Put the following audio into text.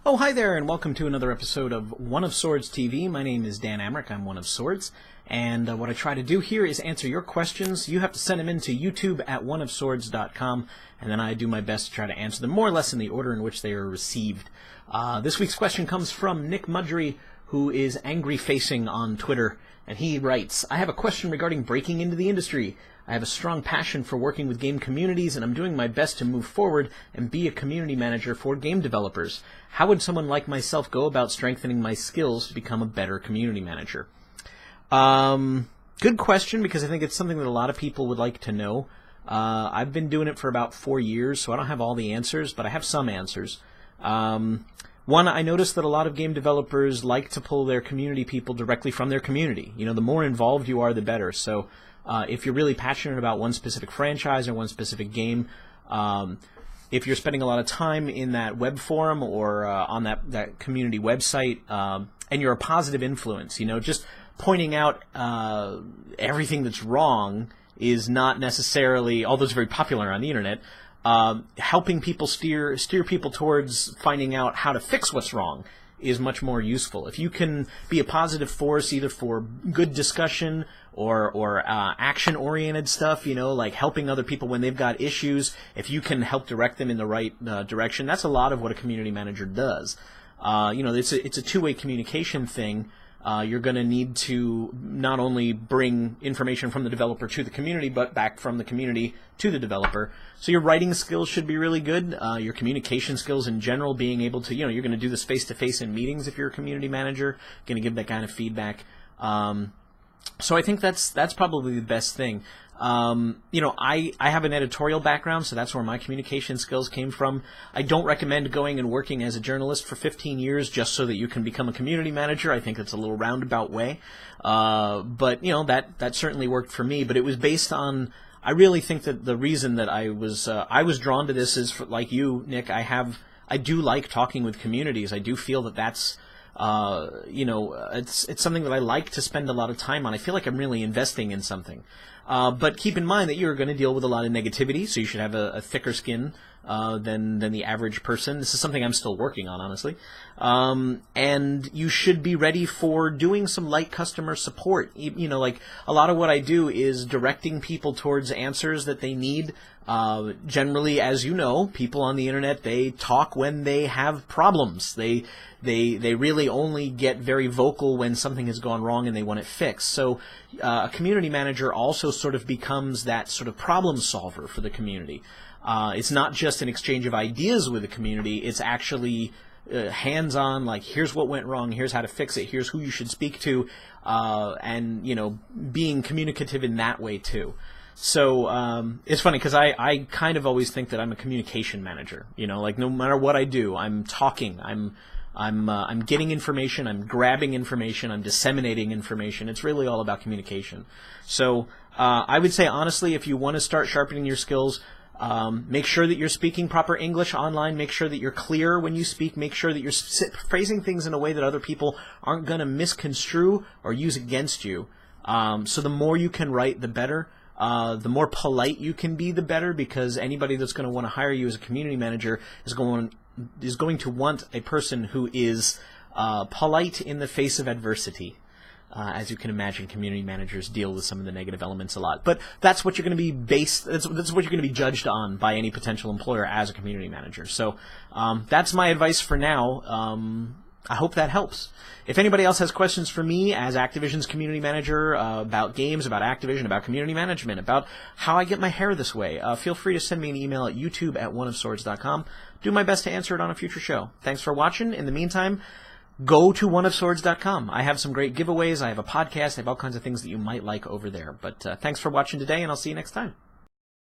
Oh, hi there, and welcome to another episode of One of Swords TV. My name is Dan Amrick. I'm One of Swords, and what I try to do here is answer your questions. You have to send them in to YouTube at oneofswords.com, and then I do my best to try to answer them more or less in the order in which they are received. This week's question comes from Nick Mudry, who is AngryFacing on Twitter, and he writes, I have a question regarding breaking into the industry. I have a strong passion for working with game communities, and I'm doing my best to move forward and be a community manager for game developers. How would someone like myself go about strengthening my skills to become a better community manager? Good question, because I think it's something that a lot of people would like to know. I've been doing it for about 4 years, so I don't have all the answers, but I have some answers. One, I noticed that a lot of game developers like to pull their community people directly from their community. You know, the more involved you are, the better. So if you're really passionate about one specific franchise or one specific game, if you're spending a lot of time in that web forum or on that community website, and you're a positive influence, you know, just pointing out everything that's wrong is not necessarily, although it's very popular on the internet, helping people steer people towards finding out how to fix what's wrong is much more useful. If you can be a positive force either for good discussion or action-oriented stuff, you know, like helping other people when they've got issues, if you can help direct them in the right direction, that's a lot of what a community manager does. You know, it's a two-way communication thing. You're going to need to not only bring information from the developer to the community, but back from the community to the developer. So your writing skills should be really good. Your communication skills in general, being able to, you know, you're going to do this face-to-face in meetings if you're a community manager, going to give that kind of feedback. So I think that's probably the best thing. You know, I have an editorial background, so that's where my communication skills came from. I don't recommend going and working as a journalist for 15 years just so that you can become a community manager. I think that's a little roundabout way. But, you know, that certainly worked for me. But it was based on, I really think that the reason that I was drawn to this is, like you, Nick, I do like talking with communities. I do feel that that's, you know, it's something that I like to spend a lot of time on. I feel like I'm really investing in something. But keep in mind that you're going to deal with a lot of negativity, so you should have a thicker skin than the average person. This is something I'm still working on, honestly. And you should be ready for doing some light customer support. You know, like a lot of what I do is directing people towards answers that they need. Generally, as you know, people on the internet, they talk when they have problems. They really only get very vocal when something has gone wrong and they want it fixed. So a community manager also sort of becomes that sort of problem solver for the community. It's not just an exchange of ideas with the community, it's actually hands-on, like here's what went wrong, here's how to fix it, here's who you should speak to, and, you know, being communicative in that way too. So it's funny because I kind of always think that I'm a communication manager. You know, like no matter what I do, I'm talking, I'm getting information, I'm grabbing information, I'm disseminating information. It's really all about communication. So I would say honestly, if you want to start sharpening your skills, make sure that you're speaking proper English online. Make sure that you're clear when you speak. Make sure that you're phrasing things in a way that other people aren't going to misconstrue or use against you. So the more you can write, the better. The more polite you can be, the better, because anybody that's going to want to hire you as a community manager is going to want a person who is polite in the face of adversity. As you can imagine, community managers deal with some of the negative elements a lot. But that's what you're going to be that's what you're going to be judged on by any potential employer as a community manager. So that's my advice for now. I hope that helps. If anybody else has questions for me as Activision's community manager about games, about Activision, about community management, about how I get my hair this way, feel free to send me an email at youtube@oneofswords.com. Do my best to answer it on a future show. Thanks for watching. In the meantime, go to oneofswords.com. I have some great giveaways. I have a podcast. I have all kinds of things that you might like over there. But thanks for watching today, and I'll see you next time.